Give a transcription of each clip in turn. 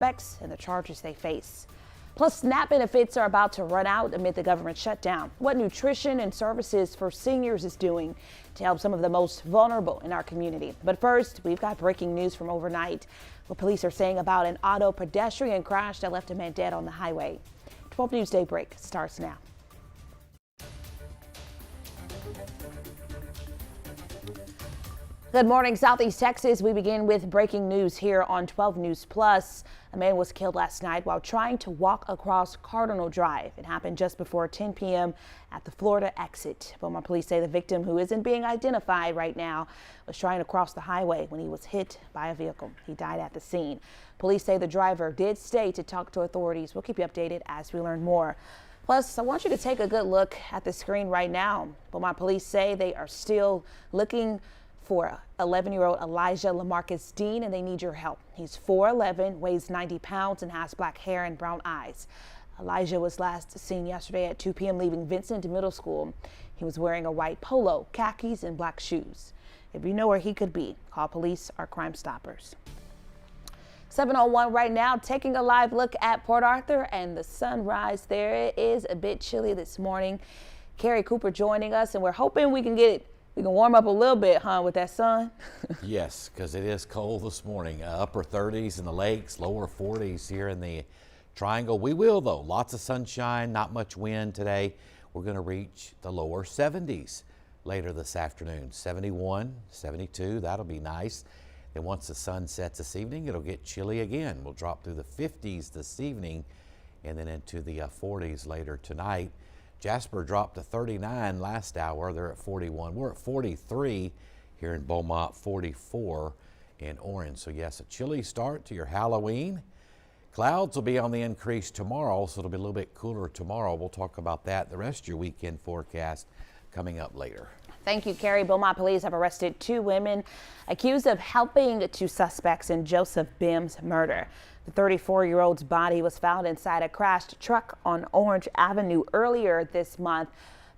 suspects and the charges they face. Plus, SNAP benefits are about to run out amid the government shutdown. What nutrition and services for seniors is doing to help some of the most vulnerable in our community. But first, we've got breaking news from overnight. What police are saying about an auto pedestrian crash that left a man dead on the highway. 12 News Daybreak starts now. Good morning, Southeast Texas. We begin with breaking news here on 12 News Plus. A man was killed last night while trying to walk across Cardinal Drive. It happened just before 10 p.m. at the Florida exit. Beaumont police say the victim, who isn't being identified right now, was trying to cross the highway when he was hit by a vehicle. He died at the scene. Police say the driver did stay to talk to authorities. We'll keep you updated as we learn more. Plus, I want you to take a good look at the screen right now. Beaumont police say they are still looking for 11-year-old Elijah LaMarcus Dean, and they need your help. He's 4'11", weighs 90 pounds, and has black hair and brown eyes. Elijah was last seen yesterday at 2 p.m. leaving Vincent Middle School. He was wearing a white polo, khakis, and black shoes. If you know where he could be, call police or Crime Stoppers. 7:01 right now, taking a live look at Port Arthur and the sunrise there. It is a bit chilly this morning. Carrie Cooper joining us, and we're hoping we can warm up a little bit, with that sun. Yes, because it is cold this morning. Upper 30s in the lakes, lower 40s here in the Triangle. We will, though. Lots of sunshine, not much wind today. We're going to reach the lower 70s later this afternoon. 71, 72, that'll be nice. Then once the sun sets this evening, it'll get chilly again. We'll drop through the 50s this evening and then into the 40s later tonight. Jasper dropped to 39 last hour. They're at 41. We're at 43 here in Beaumont, 44 in Orange. So yes, a chilly start to your Halloween. Clouds will be on the increase tomorrow, so it'll be a little bit cooler tomorrow. We'll talk about that, the rest of your weekend forecast coming up later. Thank you, Carrie. Beaumont police have arrested 2 women accused of helping 2 suspects in Joseph Bim's murder. The 34-year-old's body was found inside a crashed truck on Orange Avenue earlier this month.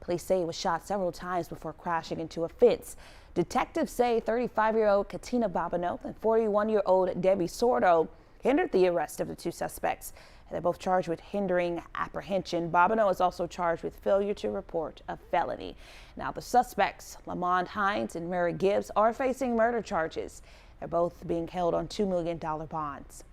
Police say he was shot several times before crashing into a fence. Detectives say 35-year-old Katina Bobineau and 41-year-old Debbie Sordo hindered the arrest of the 2 suspects. They're both charged with hindering apprehension. Bobineau is also charged with failure to report a felony. Now, the suspects, Lamond Hines and Mary Gibbs, are facing murder charges. They're both being held on $2 million bonds.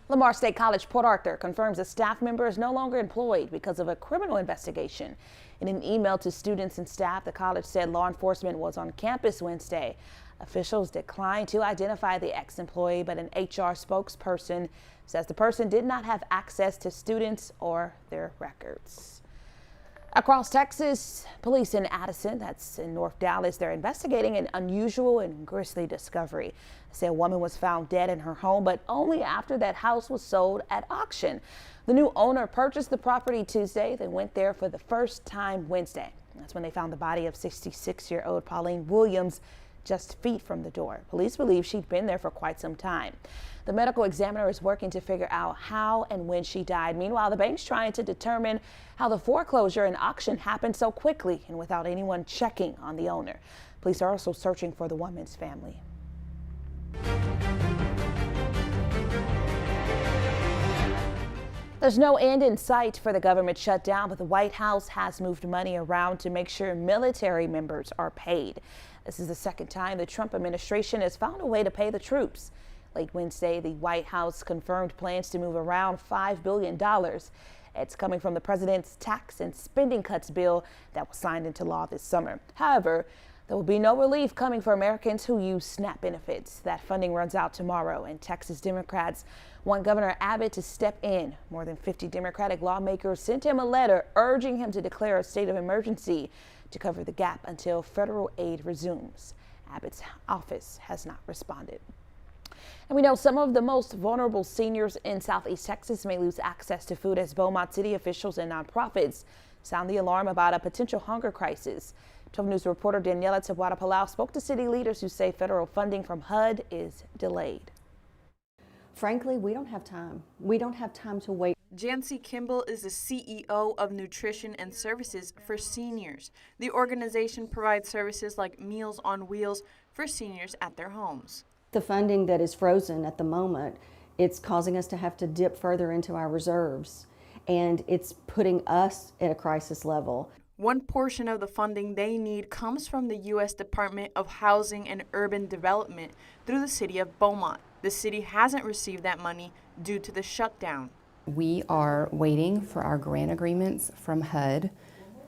Lamar State College Port Arthur confirms a staff member is no longer employed because of a criminal investigation. In an email to students and staff, the college said law enforcement was on campus Wednesday. Officials declined to identify the ex-employee, but an HR spokesperson says the person did not have access to students or their records. Across Texas, police in Addison, that's in North Dallas, they're investigating an unusual and grisly discovery. They say a woman was found dead in her home, but only after that house was sold at auction. The new owner purchased the property Tuesday. They went there for the first time Wednesday. That's when they found the body of 66-year-old Pauline Williams just feet from the door. Police believe she'd been there for quite some time. The medical examiner is working to figure out how and when she died. Meanwhile, the bank's trying to determine how the foreclosure and auction happened so quickly and without anyone checking on the owner. Police are also searching for the woman's family. There's no end in sight for the government shutdown, but the White House has moved money around to make sure military members are paid. This is the second time the Trump administration has found a way to pay the troops. Late Wednesday, the White House confirmed plans to move around $5 billion. It's coming from the president's tax and spending cuts bill that was signed into law this summer. However, there will be no relief coming for Americans who use SNAP benefits. That funding runs out tomorrow, and Texas Democrats want Governor Abbott to step in. More than 50 Democratic lawmakers sent him a letter urging him to declare a state of emergency to cover the gap until federal aid resumes. Abbott's office has not responded. And we know some of the most vulnerable seniors in Southeast Texas may lose access to food as Beaumont city officials and nonprofits sound the alarm about a potential hunger crisis. 12 News reporter Daniela Tabuada-Palau spoke to city leaders who say federal funding from HUD is delayed. Frankly, we don't have time. We don't have time to wait. Jancy Kimball is the CEO of Nutrition and Services for Seniors. The organization provides services like Meals on Wheels for seniors at their homes. The funding that is frozen at the moment It's causing us to have to dip further into our reserves, and it's putting us at a crisis level. One portion of the funding they need comes from the U.S. Department of Housing and Urban Development through the city of Beaumont. The city hasn't received that money due to the shutdown. We are waiting for our grant agreements from HUD.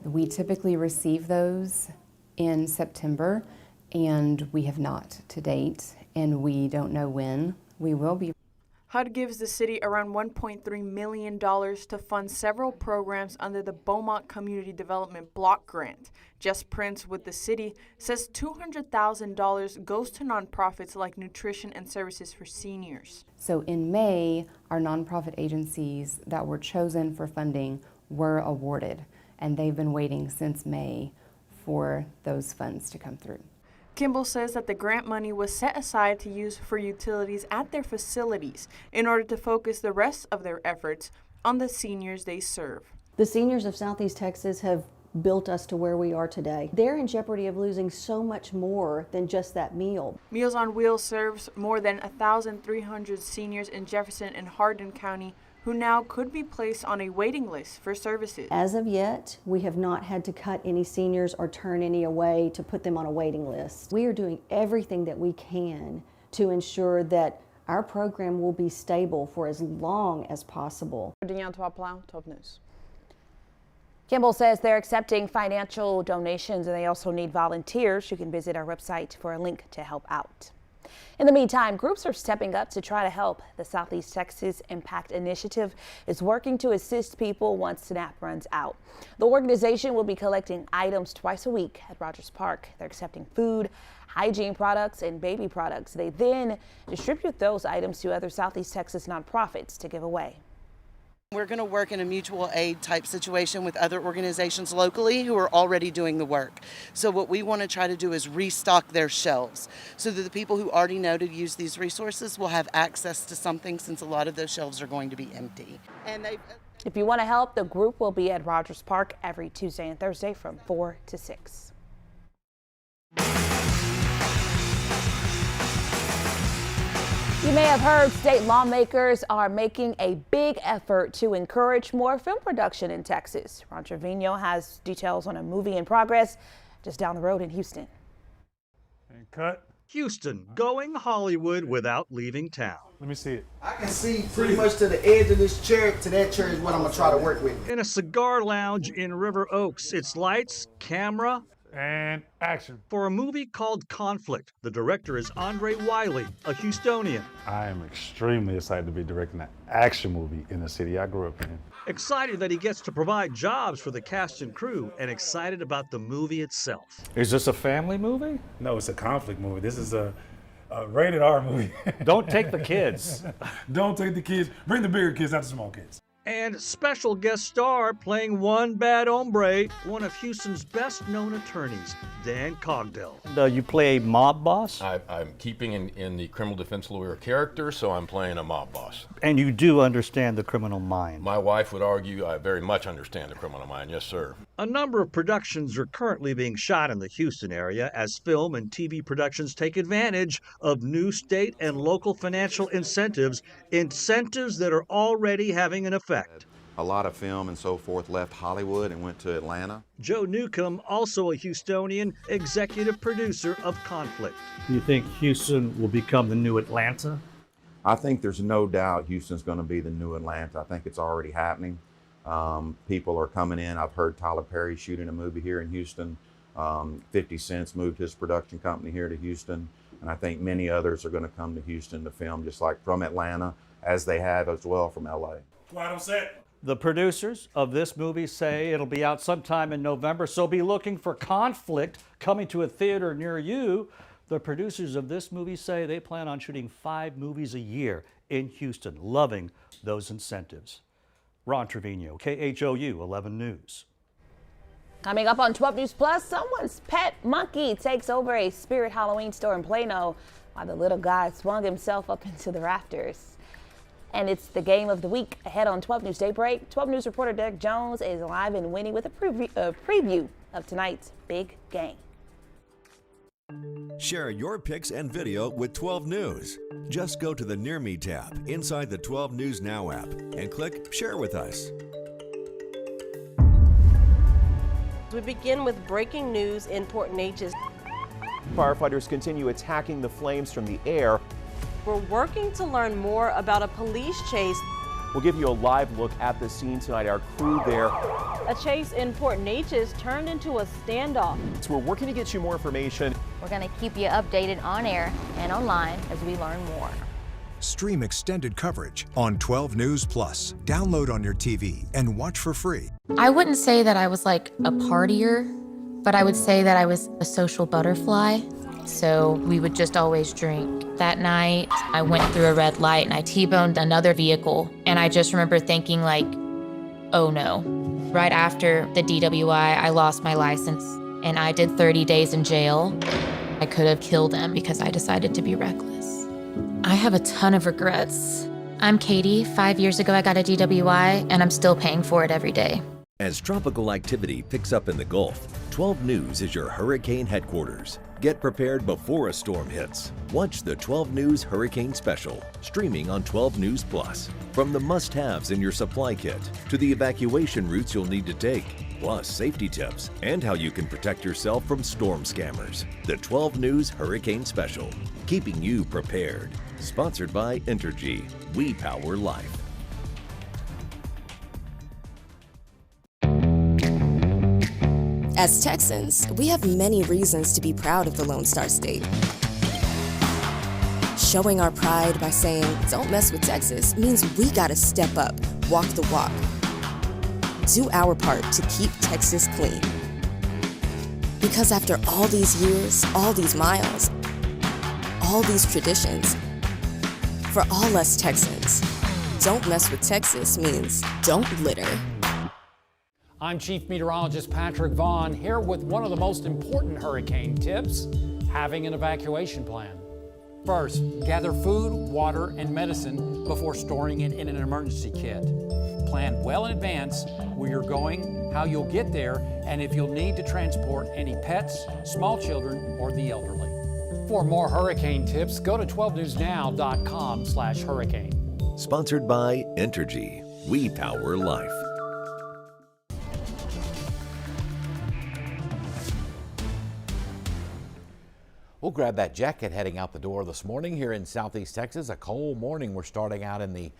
We typically receive those in September, and we have not to date, and we don't know when we will be. HUD gives the city around $1.3 million to fund several programs under the Beaumont Community Development Block Grant. Jess Prince with the city says $200,000 goes to nonprofits like Nutrition and Services for Seniors. So in May, our nonprofit agencies that were chosen for funding were awarded, and they've been waiting since May for those funds to come through. Kimball says that the grant money was set aside to use for utilities at their facilities in order to focus the rest of their efforts on the seniors they serve. The seniors of Southeast Texas have built us to where we are today. They're in jeopardy of losing so much more than just that meal. Meals on Wheels serves more than 1,300 seniors in Jefferson and Hardin County who now could be placed on a waiting list for services. As of yet, we have not had to cut any seniors or turn any away to put them on a waiting list. We are doing everything that we can to ensure that our program will be stable for as long as possible. Danielle Plow, Top News. Kimball says they're accepting financial donations and they also need volunteers. You can visit our website for a link to help out. In the meantime, groups are stepping up to try to help. The Southeast Texas Impact Initiative is working to assist people once SNAP runs out. The organization will be collecting items twice a week at Rogers Park. They're accepting food, hygiene products, and baby products. They then distribute those items to other Southeast Texas nonprofits to give away. We're going to work in a mutual aid type situation with other organizations locally who are already doing the work. So what we want to try to do is restock their shelves so that the people who already know to use these resources will have access to something, since a lot of those shelves are going to be empty. And if you want to help, the group will be at Rogers Park every Tuesday and Thursday from 4 to 6. You may have heard state lawmakers are making a big effort to encourage more film production in Texas. Ron Trevino has details on a movie in progress just down the road in Houston. And cut. Houston, going Hollywood without leaving town. Let me see it. I can see pretty much to the edge of this chair. To that chair is what I'm gonna try to work with. In a cigar lounge in River Oaks, it's lights, camera, and action. For a movie called Conflict, the director is Andre Wiley, a Houstonian. I am extremely excited to be directing an action movie in the city I grew up in. Excited that he gets to provide jobs for the cast and crew, and excited about the movie itself. Is this a family movie? No, it's a conflict movie. This is a rated R movie. Don't take the kids. Don't take the kids. Bring the bigger kids, not the small kids. And special guest star playing one bad hombre, one of Houston's best-known attorneys, Dan Cogdell. You play a mob boss? I'm keeping in the criminal defense lawyer character, so I'm playing a mob boss. And you do understand the criminal mind? My wife would argue I very much understand the criminal mind, yes sir. A number of productions are currently being shot in the Houston area as film and TV productions take advantage of new state and local financial incentives that are already having an effect. A lot of film and so forth left Hollywood and went to Atlanta. Joe Newcomb, also a Houstonian, executive producer of Conflict. Do you think Houston will become the new Atlanta? I think there's no doubt Houston's going to be the new Atlanta. I think it's already happening. People are coming in. I've heard Tyler Perry shooting a movie here in Houston. 50 Cent's moved his production company here to Houston. And I think many others are going to come to Houston to film, just like from Atlanta, as they have as well from LA. Quiet on set. The producers of this movie say it'll be out sometime in November, so be looking for Conflict coming to a theater near you. The producers of this movie say they plan on shooting 5 movies a year in Houston, loving those incentives. Ron Trevino, KHOU 11 News. Coming up on 12 News Plus, someone's pet monkey takes over a Spirit Halloween store in Plano while the little guy swung himself up into the rafters. And it's the game of the week ahead on 12 News Daybreak. 12 News reporter Derek Jones is live in Winnie with a preview of tonight's big game. Share your pics and video with 12 News. Just go to the Near Me tab inside the 12 News Now app and click Share with Us. We begin with breaking news in Port Neches. Firefighters continue attacking the flames from the air. We're working to learn more about a police chase. We'll give you a live look at the scene tonight. Our crew there. A chase in Port Neches turned into a standoff. So we're working to get you more information. We're going to keep you updated on air and online as we learn more. Stream extended coverage on 12 News Plus. Download on your TV and watch for free. I wouldn't say that I was like a partier, but I would say that I was a social butterfly. So we would just always drink. That night, I went through a red light and I T-boned another vehicle. And I just remember thinking like, oh no. Right after the DWI, I lost my license and I did 30 days in jail. I could have killed him because I decided to be reckless. I have a ton of regrets. I'm Katie. 5 years ago, I got a DWI and I'm still paying for it every day. As tropical activity picks up in the Gulf, 12 News is your hurricane headquarters. Get prepared before a storm hits. Watch the 12 News Hurricane Special, streaming on 12 News Plus. From the must-haves in your supply kit to the evacuation routes you'll need to take, plus safety tips and how you can protect yourself from storm scammers. The 12 News Hurricane Special, keeping you prepared. Sponsored by Entergy. We power life. As Texans, we have many reasons to be proud of the Lone Star State. Showing our pride by saying, "Don't mess with Texas," means we gotta step up, walk the walk. Do our part to keep Texas clean. Because after all these years, all these miles, all these traditions, for all us Texans, "Don't mess with Texas" means don't litter. I'm Chief Meteorologist Patrick Vaughn here with one of the most important hurricane tips, having an evacuation plan. First, gather food, water, and medicine before storing it in an emergency kit. Plan well in advance where you're going, how you'll get there, and if you'll need to transport any pets, small children, or the elderly. For more hurricane tips, go to 12newsnow.com/hurricane. Sponsored by Entergy. We power life. We'll grab that jacket heading out the door this morning here in Southeast Texas. A cold morning. We're starting out in the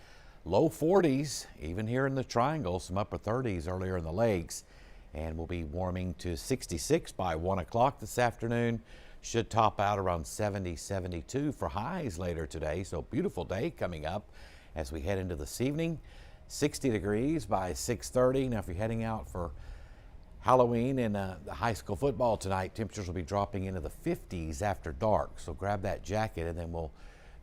low 40s, even here in the Triangle, some upper 30s earlier in the lakes. And we'll be warming to 66 by 1 o'clock this afternoon. Should top out around 70, 72 for highs later today. So beautiful day coming up as we head into this evening. 60 degrees by 6:30. Now if you're heading out for Halloween and the high school football tonight, temperatures will be dropping into the 50s after dark. So grab that jacket, and then we'll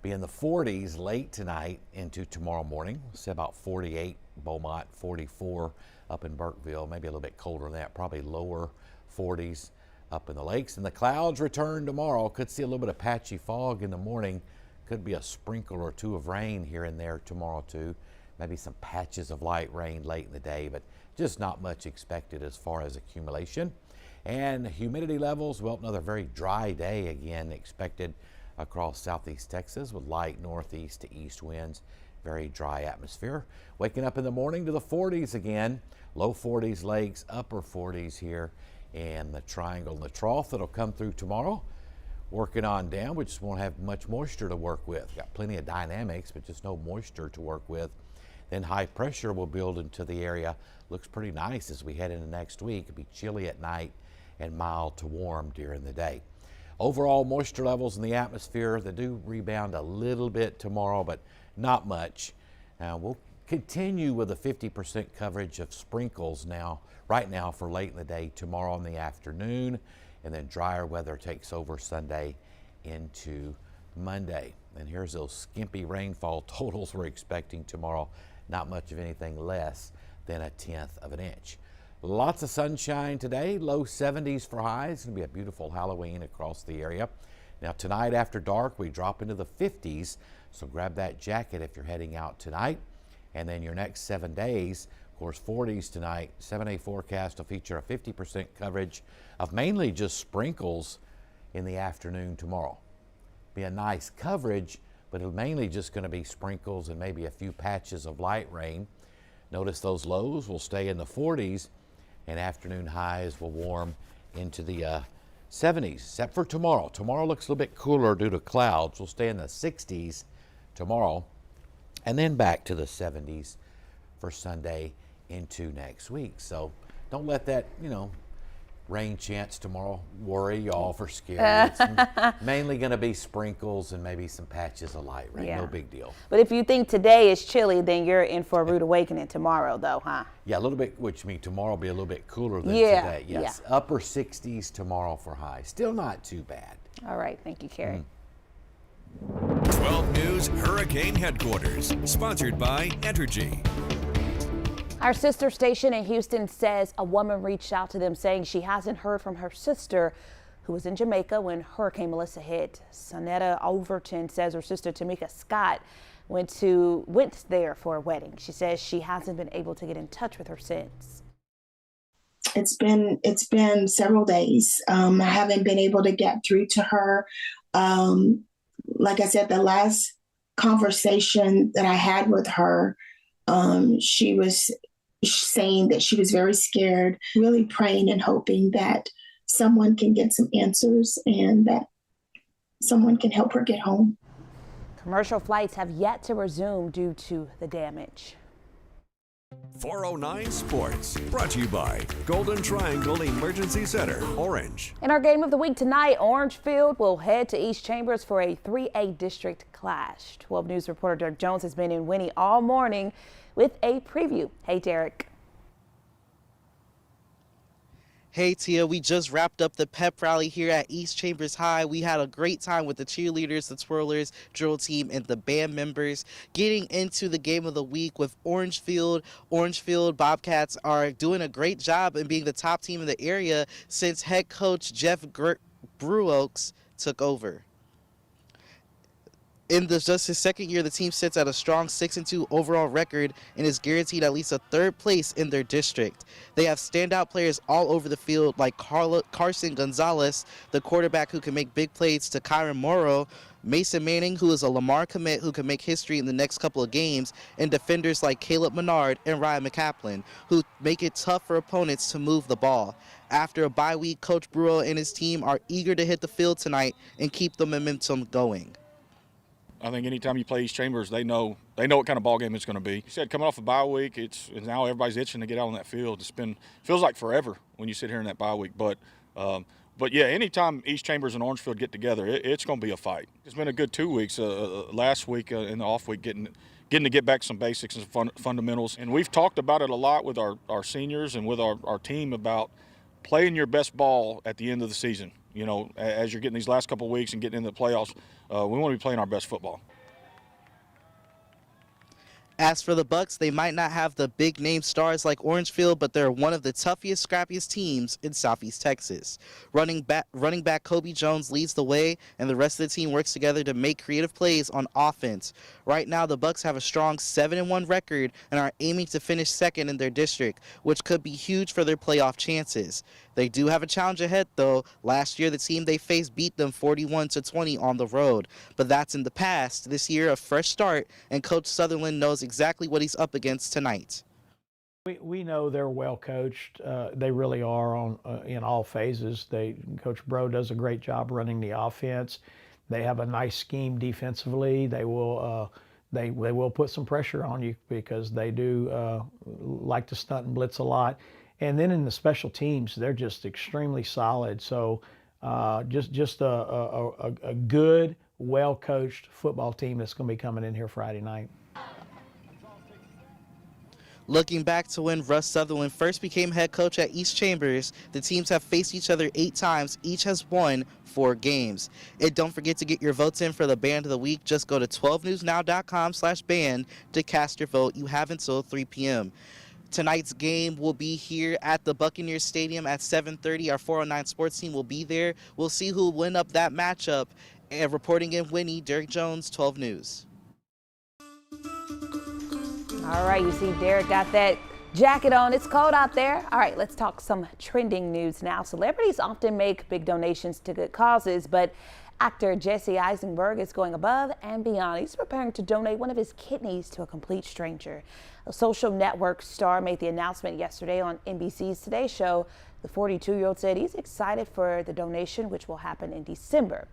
be in the 40s late tonight into tomorrow morning. We'll say about 48 Beaumont, 44 up in Burkeville, maybe a little bit colder than that, probably lower 40s up in the lakes. And the clouds return tomorrow. Could see a little bit of patchy fog in the morning. Could be a sprinkle or two of rain here and there tomorrow too. Maybe some patches of light rain late in the day, but just not much expected as far as accumulation. And humidity levels, well, another very dry day again expected across Southeast Texas with light northeast to east winds. Very dry atmosphere. Waking up in the morning to the 40s again. Low 40s lakes, upper 40s here in the Triangle and the Trough. That'll come through tomorrow. Working on down, we just won't have much moisture to work with. Got plenty of dynamics, but just no moisture to work with. Then high pressure will build into the area. Looks pretty nice as we head into next week. It'll be chilly at night and mild to warm during the day. Overall moisture levels in the atmosphere, they do rebound a little bit tomorrow, but not much. We'll continue with a 50% coverage of sprinkles right now for late in the day tomorrow in the afternoon, and then drier weather takes over Sunday into Monday. And here's those skimpy rainfall totals we're expecting tomorrow. Not much of anything less than 1/10 of an inch. Lots of sunshine today, low 70s for highs. It's going to be a beautiful Halloween across the area. Now tonight after dark, we drop into the 50s, so grab that jacket if you're heading out tonight. And then your next 7 days, of course, 40s tonight. 7-day forecast will feature a 50% coverage of mainly just sprinkles in the afternoon tomorrow. Be a nice coverage, but it's mainly just going to be sprinkles and maybe a few patches of light rain. Notice those lows will stay in the 40s and afternoon highs will warm into the 70s, except for tomorrow. Tomorrow looks a little bit cooler due to clouds. We'll stay in the 60s tomorrow and then back to the 70s for Sunday into next week. So don't let that, rain chance tomorrow worry y'all for scary. It's mainly going to be sprinkles and maybe some patches of light rain. No big deal. But if you think today is chilly, then you're in for a rude awakening tomorrow, though, huh? Yeah, a little bit, which means tomorrow will be a little bit cooler than today. Yes, upper 60s tomorrow for high. Still not too bad. All right, thank you, Carrie. 12 News Hurricane Headquarters, sponsored by Entergy. Our sister station in Houston says a woman reached out to them saying she hasn't heard from her sister who was in Jamaica when Hurricane Melissa hit. Sonetta Overton says her sister Tamika Scott went there for a wedding. She says she hasn't been able to get in touch with her since. It's been several days. I haven't been able to get through to her. Like I said, the last conversation that I had with her, she was saying that she was very scared, really praying and hoping that someone can get some answers and that someone can help her get home. Commercial flights have yet to resume due to the damage. 409 Sports, brought to you by Golden Triangle Emergency Center, Orange. In our game of the week tonight, Mauriceville will head to East Chambers for a 3A district clash. 12 News reporter Derek Jones has been in Winnie all morning with a preview. Hey, Derek. Hey Tia, we just wrapped up the pep rally here at East Chambers High. We had a great time with the cheerleaders, the twirlers, drill team, and the band members. Getting into the game of the week with Orangefield. Orangefield Bobcats are doing a great job in being the top team in the area since head coach Jeff Brewokes took over. In just his second year, the team sits at a strong 6-2 overall record and is guaranteed at least a third place in their district. They have standout players all over the field like Carson Gonzalez, the quarterback who can make big plays, to Kyron Morrow, Mason Manning, who is a Lamar commit who can make history in the next couple of games, and defenders like Caleb Menard and Ryan McCaplin, who make it tough for opponents to move the ball. After a bye week, Coach Brewer and his team are eager to hit the field tonight and keep the momentum going. I think anytime you play East Chambers, they know what kind of ball game it's going to be. You said coming off a bye week, it's now everybody's itching to get out on that field. Feels like forever when you sit here in that bye week. But yeah, anytime East Chambers and Orangefield get together, it's going to be a fight. It's been a good 2 weeks. Last week in the off week, getting to get back some basics and fundamentals. And we've talked about it a lot with our seniors and with our team about playing your best ball at the end of the season. As you're getting these last couple of weeks and getting into the playoffs, we want to be playing our best football. As for the Bucks, they might not have the big name stars like Orangefield, but they're one of the toughest, scrappiest teams in Southeast Texas. Running back Kobe Jones leads the way, and the rest of the team works together to make creative plays on offense. Right now, the Bucks have a strong 7-1 record and are aiming to finish second in their district, which could be huge for their playoff chances. They do have a challenge ahead, though. Last year, the team they faced beat them 41-20 on the road. But that's in the past. This year, a fresh start, and Coach Sutherland knows exactly what he's up against tonight. We know they're well coached. They really are in all phases. Coach Bro does a great job running the offense. They have a nice scheme defensively. They will put some pressure on you because they do like to stunt and blitz a lot. And then in the special teams, they're just extremely solid. So just a good, well-coached football team that's going to be coming in here Friday night. Looking back to when Russ Sutherland first became head coach at East Chambers, the teams have faced each other 8 times. Each has won 4 games. And don't forget to get your votes in for the Band of the Week. Just go to 12newsnow.com/band to cast your vote. You have until 3 p.m. Tonight's game will be here at the Buccaneers Stadium at 7:30. Our 409 sports team will be there. We'll see who will win up that matchup. And reporting in Winnie, Derek Jones, 12 News. All right, you see Derek got that Jacket on, it's cold out there. All right, let's talk some trending news now. Celebrities often make big donations to good causes, but actor Jesse Eisenberg is going above and beyond. He's preparing to donate one of his kidneys to a complete stranger. A social network star made the announcement yesterday on NBC's Today Show. The 42-year-old said he's excited for the donation, which will happen in December.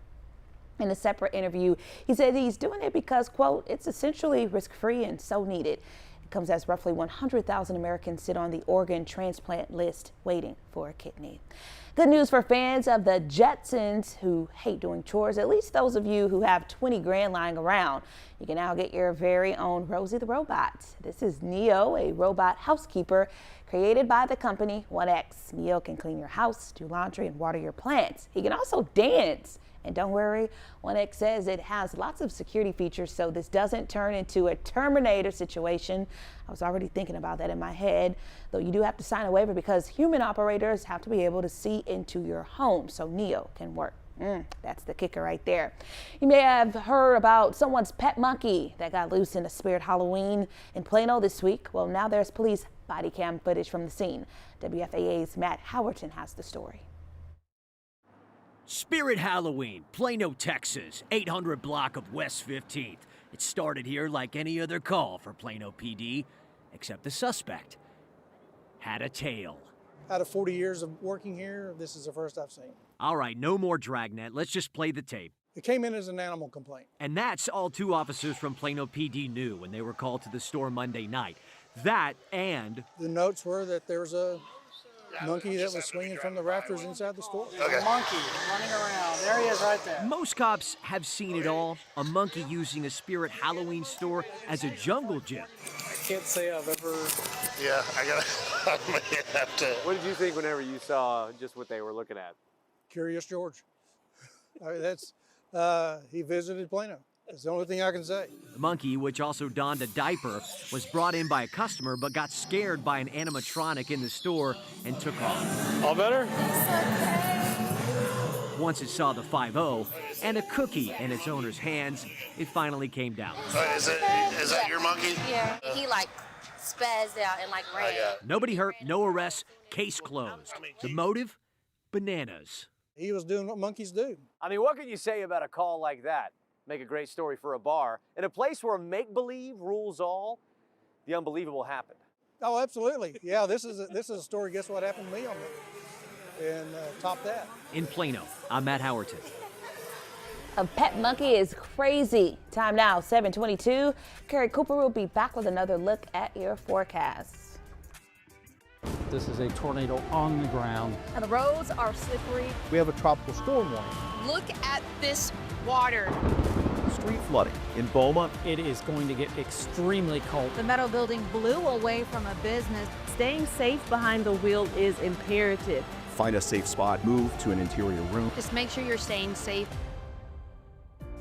In a separate interview, he said he's doing it because, quote, it's essentially risk-free and so needed. It comes as roughly 100,000 Americans sit on the organ transplant list waiting for a kidney. Good news for fans of the Jetsons who hate doing chores, at least those of you who have 20 grand lying around. You can now get your very own Rosie the Robot. This is Neo, a robot housekeeper created by the company 1X. Neo can clean your house, do laundry, and water your plants. He can also dance. And don't worry, 1X says it has lots of security features so this doesn't turn into a Terminator situation. I was already thinking about that in my head, though you do have to sign a waiver because human operators have to be able to see into your home so Neo can work. That's the kicker right there. You may have heard about someone's pet monkey that got loose in a Spirit Halloween in Plano this week. Well, now there's police body cam footage from the scene. WFAA's Matt Howerton has the story. Spirit Halloween, Plano, Texas, 800 block of West 15th. It started here like any other call for Plano PD, except the suspect had a tail. Out of 40 years of working here, this is the first I've seen. All right, no more dragnet. Let's just play the tape. It came in as an animal complaint. And that's all two officers from Plano PD knew when they were called to the store Monday night. That and the notes were that there was a monkey that was swinging from the rafters inside the store. A monkey running around. There he is right there. Most cops have seen it all. A monkey using a Spirit Halloween store as a jungle gym. I can't say I've ever... Yeah, I may have to... What did you think whenever you saw just what they were looking at? Curious George. I mean, that's, he visited Plano. That's the only thing I can say. The monkey, which also donned a diaper, was brought in by a customer but got scared by an animatronic in the store and took off. All better? Once it saw the 5-0 and a cookie in its owner's hands, it finally came down. Is that your monkey? Yeah, he like spazzed out and like ran. Nobody hurt, no arrests, case closed. The motive? Bananas. He was doing what monkeys do. I mean, what can you say about a call like that? Make a great story for a bar. In a place where make-believe rules all, the unbelievable happened. Oh, absolutely. Yeah, this is a story. Guess what happened to me on and top that. In Plano, I'm Matt Howerton. A pet monkey is crazy. Time now, 7:22. Carrie Cooper will be back with another look at your forecasts. This is a tornado on the ground. And the roads are slippery. We have a tropical storm warning. Look at this water. Street flooding in Beaumont. It is going to get extremely cold. The metal building blew away from a business. Staying safe behind the wheel is imperative. Find a safe spot, move to an interior room. Just make sure you're staying safe.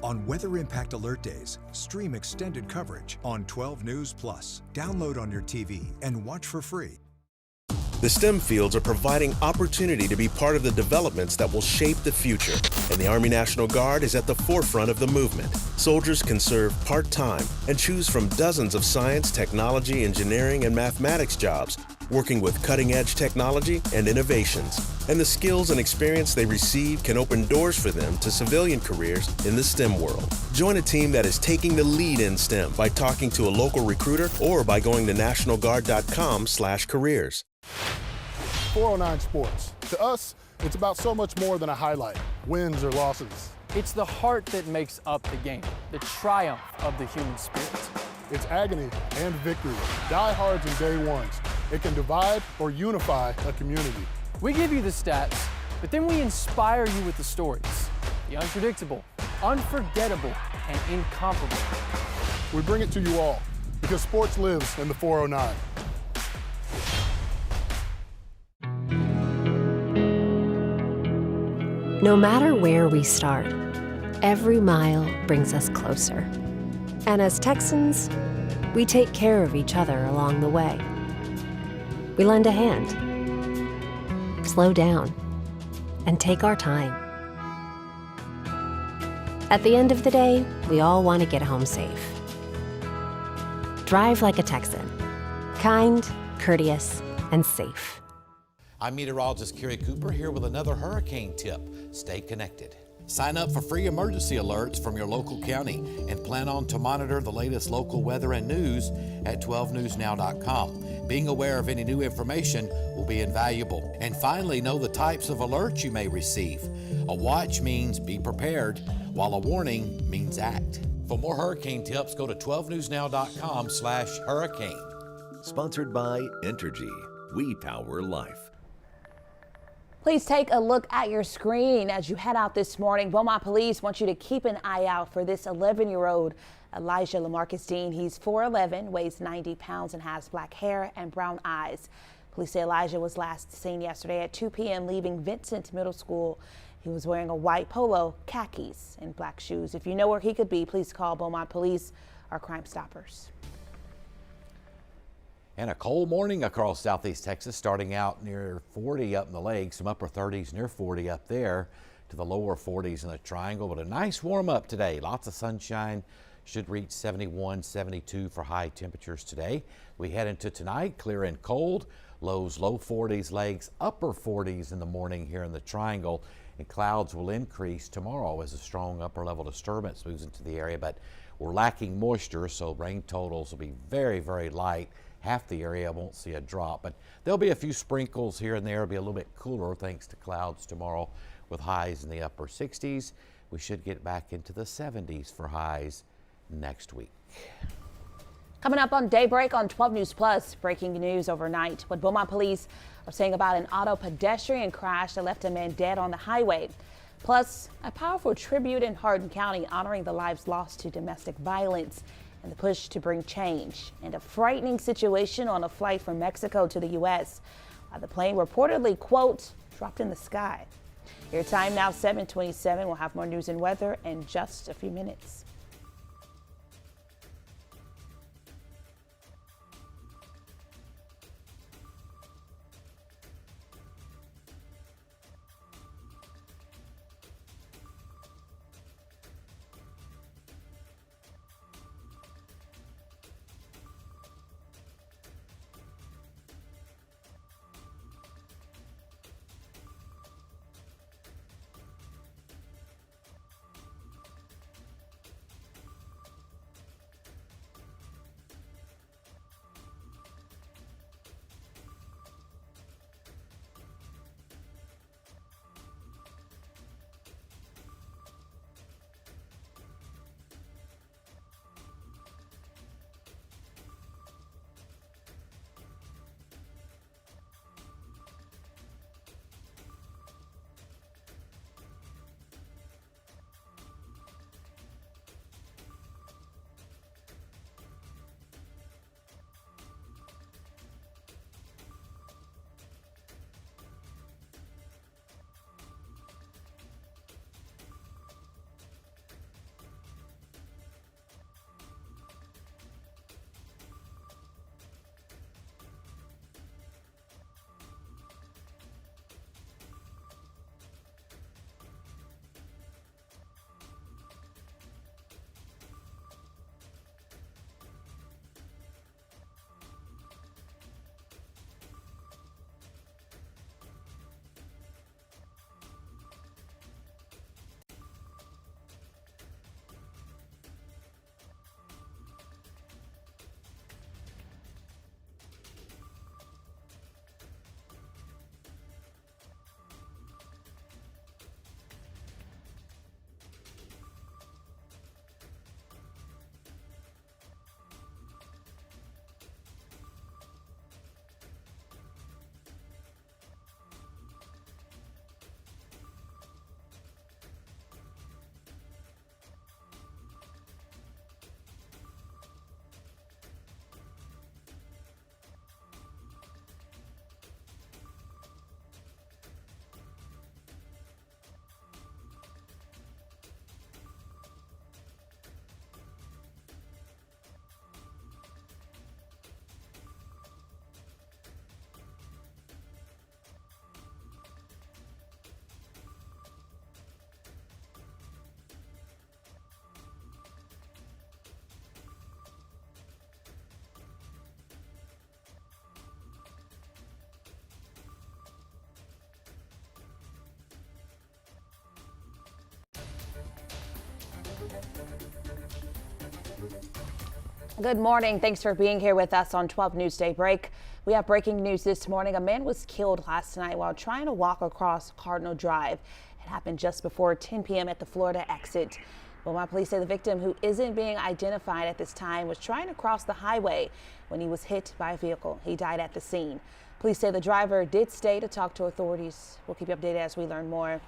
On Weather Impact Alert Days, stream extended coverage on 12 News Plus. Download on your TV and watch for free. The STEM fields are providing opportunity to be part of the developments that will shape the future, and the Army National Guard is at the forefront of the movement. Soldiers can serve part-time and choose from dozens of science, technology, engineering, and mathematics jobs, working with cutting-edge technology and innovations. And the skills and experience they receive can open doors for them to civilian careers in the STEM world. Join a team that is taking the lead in STEM by talking to a local recruiter or by going to nationalguard.com/careers. 409 Sports. To us, it's about so much more than a highlight, wins or losses. It's the heart that makes up the game, the triumph of the human spirit. It's agony and victory, diehards and day ones. It can divide or unify a community. We give you the stats, but then we inspire you with the stories. The unpredictable, unforgettable, and incomparable. We bring it to you all because sports lives in the 409. No matter where we start, every mile brings us closer. And as Texans, we take care of each other along the way. We lend a hand, slow down, and take our time. At the end of the day, we all want to get home safe. Drive like a Texan. Kind, courteous, and safe. I'm meteorologist Kerry Cooper here with another hurricane tip. Stay connected. Sign up for free emergency alerts from your local county and plan on to monitor the latest local weather and news at 12newsnow.com. Being aware of any new information will be invaluable. And finally, know the types of alerts you may receive. A watch means be prepared, while a warning means act. For more hurricane tips, go to 12newsnow.com/hurricane. Sponsored by Entergy. We power life. Please take a look at your screen as you head out this morning. Beaumont police want you to keep an eye out for this 11-year-old Elijah LaMarcus Dean. He's 4'11", weighs 90 pounds, and has black hair and brown eyes. Police say Elijah was last seen yesterday at 2 p.m. leaving Vincent Middle School. He was wearing a white polo, khakis, and black shoes. If you know where he could be, please call Beaumont Police or Crime Stoppers. And a cold morning across southeast Texas, starting out near 40 up in the lakes, some upper 30s near 40 up there to the lower 40s in the triangle. But a nice warm up today. Lots of sunshine. Should reach 71, 72 for high temperatures today. We head into tonight, clear and cold. Lows low 40s, lakes upper 40s in the morning here in the triangle. And clouds will increase tomorrow as a strong upper level disturbance moves into the area. But we're lacking moisture, so rain totals will be very, very light. Half the area won't see a drop, but there'll be a few sprinkles here and there. It'll be a little bit cooler thanks to clouds tomorrow with highs in the upper 60s. We should get back into the 70s for highs next week. Coming up on Daybreak on 12 News Plus, breaking news overnight. What Beaumont police are saying about an auto pedestrian crash that left a man dead on the highway. Plus, a powerful tribute in Hardin County honoring the lives lost to domestic violence and the push to bring change, and a frightening situation on a flight from Mexico to the U.S. The plane reportedly, quote, dropped in the sky. Your time now 7:27. We'll have more news and weather in just a few minutes. Good morning. Thanks for being here with us on 12 News Daybreak. We have breaking news this morning. A man was killed last night while trying to walk across Cardinal Drive. It happened just before 10 p.m. at the Florida exit. Beaumont police say the victim, who isn't being identified at this time, was trying to cross the highway when he was hit by a vehicle. He died at the scene. Police say the driver did stay to talk to authorities. We'll keep you updated as we learn more.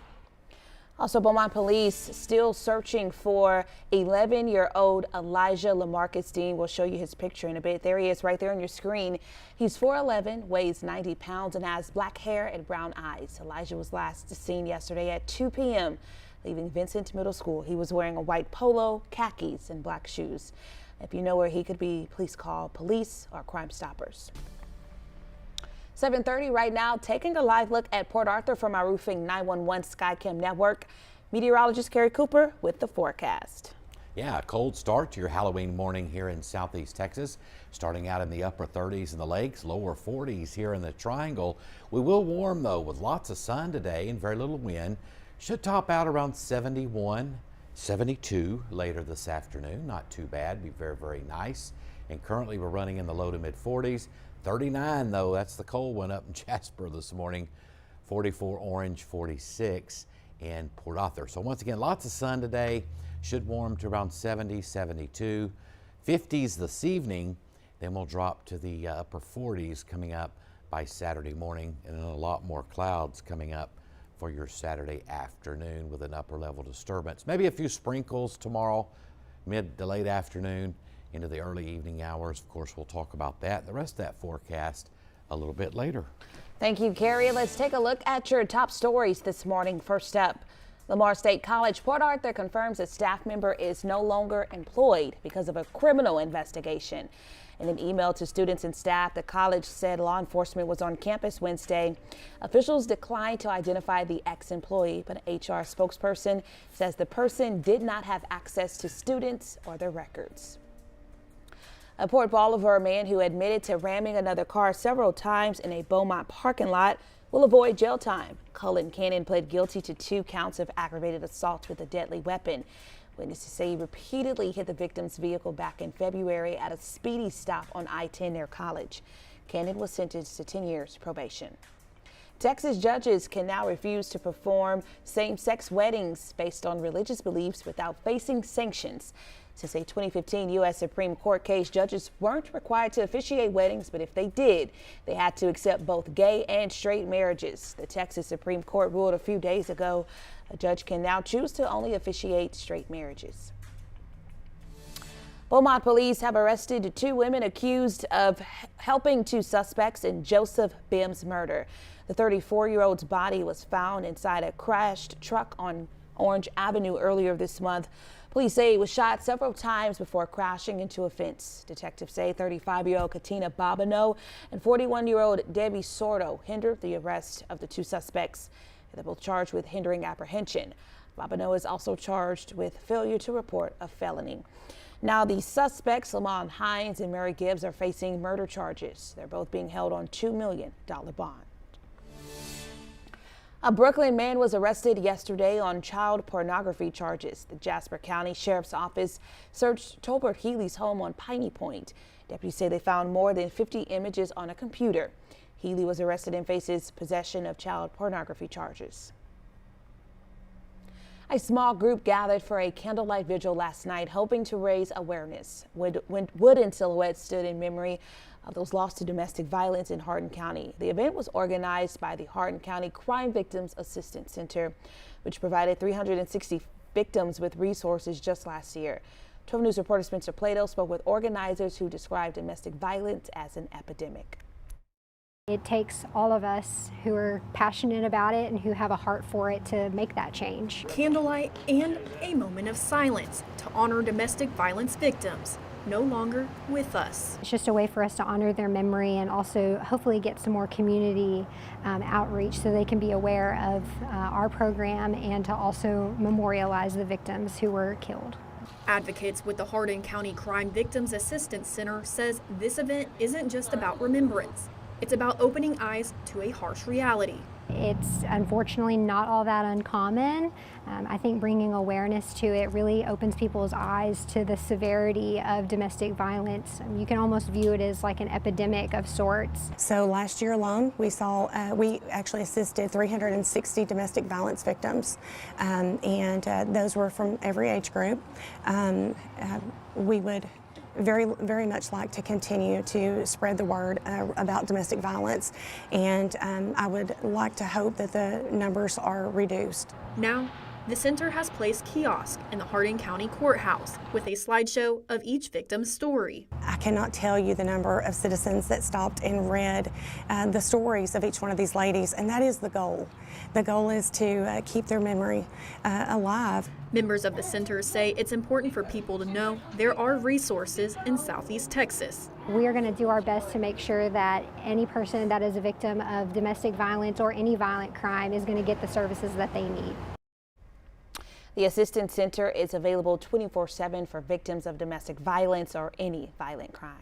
Also, Beaumont police still searching for 11-year-old Elijah Lamarcus Dean. We'll show you his picture in a bit. There he is right there on your screen. He's 4'11", weighs 90 pounds, and has black hair and brown eyes. Elijah was last seen yesterday at 2 p.m. leaving Vincent Middle School. He was wearing a white polo, khakis, and black shoes. If you know where he could be, please call police or Crime Stoppers. 7:30 right now, taking a live look at Port Arthur from our Roofing 911 Skycam network. Meteorologist Carrie Cooper with the forecast. Yeah, a cold start to your Halloween morning here in southeast Texas. Starting out in the upper 30s in the lakes, lower 40s here in the Triangle. We will warm though with lots of sun today and very little wind. Should top out around 71, 72 later this afternoon. Not too bad, be very, very nice. And currently we're running in the low to mid 40s. 39 though, that's the cold one up in Jasper this morning. 44 Orange, 46 in Port Arthur. So once again, lots of sun today. Should warm to around 70, 72. 50s this evening. Then we'll drop to the upper 40s coming up by Saturday morning, and then a lot more clouds coming up for your Saturday afternoon with an upper level disturbance. Maybe a few sprinkles tomorrow, mid to late afternoon into the early evening hours. Of course, we'll talk about that, the rest of that forecast a little bit later. Thank you, Carrie. Let's take a look at your top stories this morning. First up, Lamar State College Port Arthur confirms a staff member is no longer employed because of a criminal investigation. In an email to students and staff, the college said law enforcement was on campus Wednesday. Officials declined to identify the ex-employee, but an HR spokesperson says the person did not have access to students or their records. A Port Bolivar man who admitted to ramming another car several times in a Beaumont parking lot will avoid jail time. Cullen Cannon pled guilty to 2 counts of aggravated assault with a deadly weapon. Witnesses say he repeatedly hit the victim's vehicle back in February at a speedy stop on I-10 near College. Cannon was sentenced to 10 years probation. Texas judges can now refuse to perform same-sex weddings based on religious beliefs without facing sanctions. Since a 2015 U.S. Supreme Court case, judges weren't required to officiate weddings, but if they did, they had to accept both gay and straight marriages. The Texas Supreme Court ruled a few days ago. A judge can now choose to only officiate straight marriages. Beaumont police have arrested 2 women accused of helping 2 suspects in Joseph Bim's murder. The 34-year-old's body was found inside a crashed truck on Orange Avenue earlier this month. Police say he was shot several times before crashing into a fence. Detectives say 35-year-old Katina Bobineau and 41-year-old Debbie Sordo hindered the arrest of the 2 suspects. They're both charged with hindering apprehension. Bobineau is also charged with failure to report a felony. Now, the suspects, Lamont Hines and Mary Gibbs, are facing murder charges. They're both being held on $2 million bond. A Brooklyn man was arrested yesterday on child pornography charges. The Jasper County Sheriff's Office searched Tolbert Healy's home on Piney Point. Deputies say they found more than 50 images on a computer. Healy was arrested and faces possession of child pornography charges. A small group gathered for a candlelight vigil last night, hoping to raise awareness. Wooden silhouettes stood in memory of those lost to domestic violence in Hardin County. The event was organized by the Hardin County Crime Victims Assistance Center, which provided 360 victims with resources just last year. 12 News reporter Spencer Plato spoke with organizers who described domestic violence as an epidemic. It takes all of us who are passionate about it and who have a heart for it to make that change. Candlelight and a moment of silence to honor domestic violence victims no longer with us. It's just a way for us to honor their memory and also hopefully get some more community outreach so they can be aware of our program and to also memorialize the victims who were killed. Advocates with the Hardin County Crime Victims Assistance Center says this event isn't just about remembrance. It's about opening eyes to a harsh reality. It's unfortunately not all that uncommon. I think bringing awareness to it really opens people's eyes to the severity of domestic violence. You can almost view it as like an epidemic of sorts. So last year alone, we actually assisted 360 domestic violence victims, and those were from every age group. We would very much like to continue to spread the word about domestic violence, and I would like to hope that the numbers are reduced. Now, the center has placed kiosks in the Hardin County Courthouse with a slideshow of each victim's story. I cannot tell you the number of citizens that stopped and read the stories of each one of these ladies, and that is the goal. The goal is to keep their memory alive. Members of the center say it's important for people to know there are resources in Southeast Texas. We are going to do our best to make sure that any person that is a victim of domestic violence or any violent crime is going to get the services that they need. The Assistance Center is available 24/7 for victims of domestic violence or any violent crime.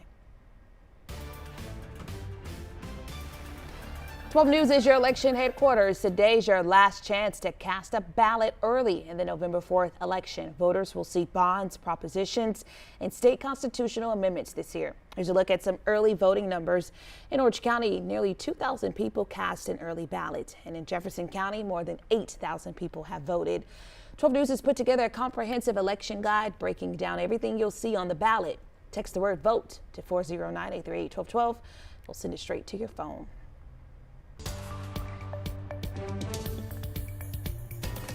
12 News is your election headquarters. Today's your last chance to cast a ballot early in the November 4th election. Voters will see bonds, propositions, and state constitutional amendments this year. Here's a look at some early voting numbers. In Orange County, nearly 2,000 people cast an early ballot. And in Jefferson County, more than 8,000 people have voted. 12 News has put together a comprehensive election guide breaking down everything you'll see on the ballot. Text the word VOTE to 409-838-1212. We'll send it straight to your phone.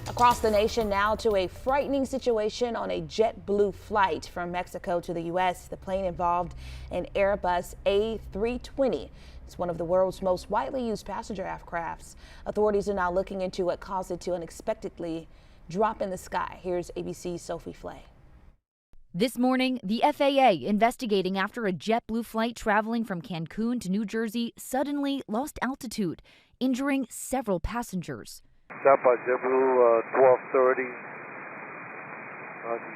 Across the nation now to a frightening situation on a JetBlue flight from Mexico to the U.S. The plane involved an Airbus A320. It's one of the world's most widely used passenger aircrafts. Authorities are now looking into what caused it to unexpectedly drop in the sky. Here's ABC's Sophie Flay. This morning, the FAA investigating after a JetBlue flight traveling from Cancun to New Jersey suddenly lost altitude, injuring several passengers. Stop by JetBlue 1230,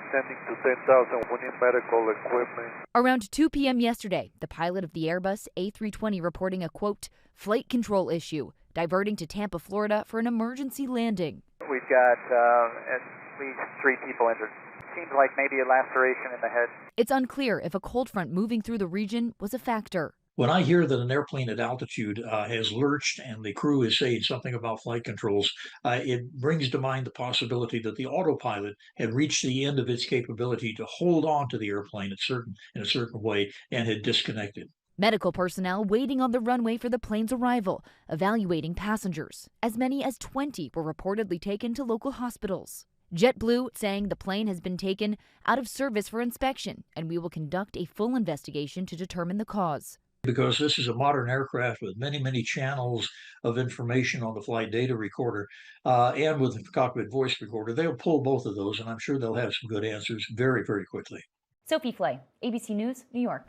descending to 10,000, we need medical equipment. Around 2 p.m. yesterday, the pilot of the Airbus A320 reporting a, quote, flight control issue, diverting to Tampa, Florida for an emergency landing. We've got at least 3 people injured. Seems like maybe a laceration in the head. It's unclear if a cold front moving through the region was a factor. When I hear that an airplane at altitude has lurched and the crew is saying something about flight controls, it brings to mind the possibility that the autopilot had reached the end of its capability to hold on to the airplane in a certain way and had disconnected. Medical personnel waiting on the runway for the plane's arrival, evaluating passengers. As many as 20 were reportedly taken to local hospitals. JetBlue saying the plane has been taken out of service for inspection, and we will conduct a full investigation to determine the cause. Because this is a modern aircraft with many, many channels of information on the flight data recorder and with the cockpit voice recorder, they'll pull both of those, and I'm sure they'll have some good answers very, very quickly. Sophie Flay, ABC News, New York.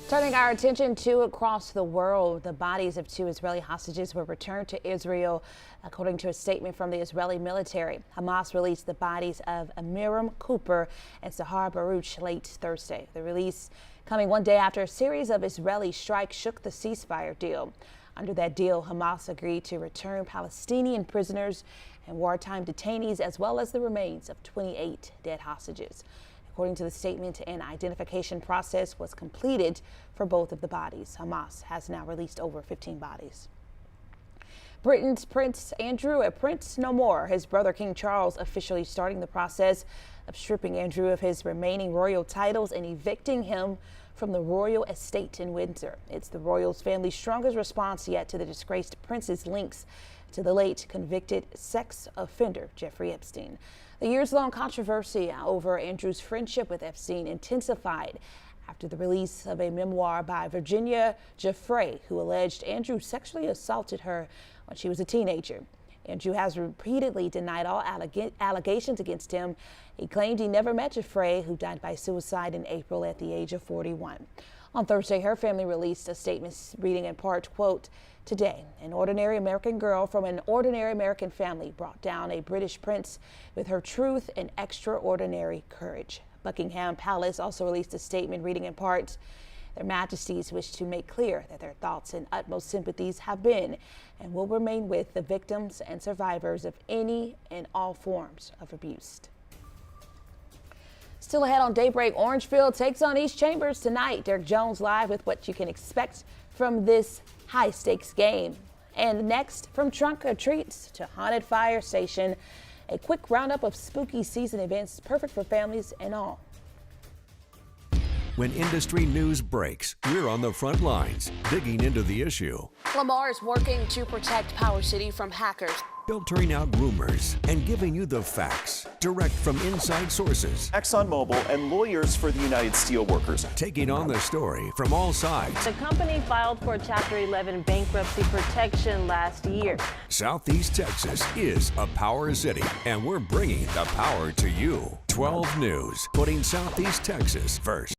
Turning our attention to across the world, the bodies of 2 Israeli hostages were returned to Israel, according to a statement from the Israeli military. Hamas released the bodies of Amiram Cooper and Sahar Baruch late Thursday. The release coming one day after a series of Israeli strikes shook the ceasefire deal. Under that deal, Hamas agreed to return Palestinian prisoners and wartime detainees, as well as the remains of 28 dead hostages. According to the statement, an identification process was completed for both of the bodies. Hamas has now released over 15 bodies. Britain's Prince Andrew, a prince no more. His brother King Charles officially starting the process of stripping Andrew of his remaining royal titles and evicting him from the royal estate in Windsor. It's the royal family's strongest response yet to the disgraced prince's links to the late convicted sex offender Jeffrey Epstein. The years-long controversy over Andrew's friendship with Epstein intensified after the release of a memoir by Virginia Giuffre, who alleged Andrew sexually assaulted her when she was a teenager. Andrew has repeatedly denied all allegations against him. He claimed he never met Giuffre, who died by suicide in April at the age of 41. On Thursday, her family released a statement reading in part, quote, "Today, an ordinary American girl from an ordinary American family brought down a British prince with her truth and extraordinary courage." Buckingham Palace also released a statement reading in part, Their Majesties wish to make clear that their thoughts and utmost sympathies have been and will remain with the victims and survivors of any and all forms of abuse. Still ahead on Daybreak, Mauriceville takes on East Chambers tonight. Derek Jones live with what you can expect from this high-stakes game. And next, from trunk or treats to haunted fire station, a quick roundup of spooky season events perfect for families and all. When industry news breaks, we're on the front lines, digging into the issue. Lamar is working to protect Power City from hackers, Filtering out rumors and giving you the facts, direct from inside sources. ExxonMobil and lawyers for the United Steelworkers. Taking on the story from all sides. The company filed for Chapter 11 bankruptcy protection last year. Southeast Texas is a power city, and we're bringing the power to you. 12 News, putting Southeast Texas first.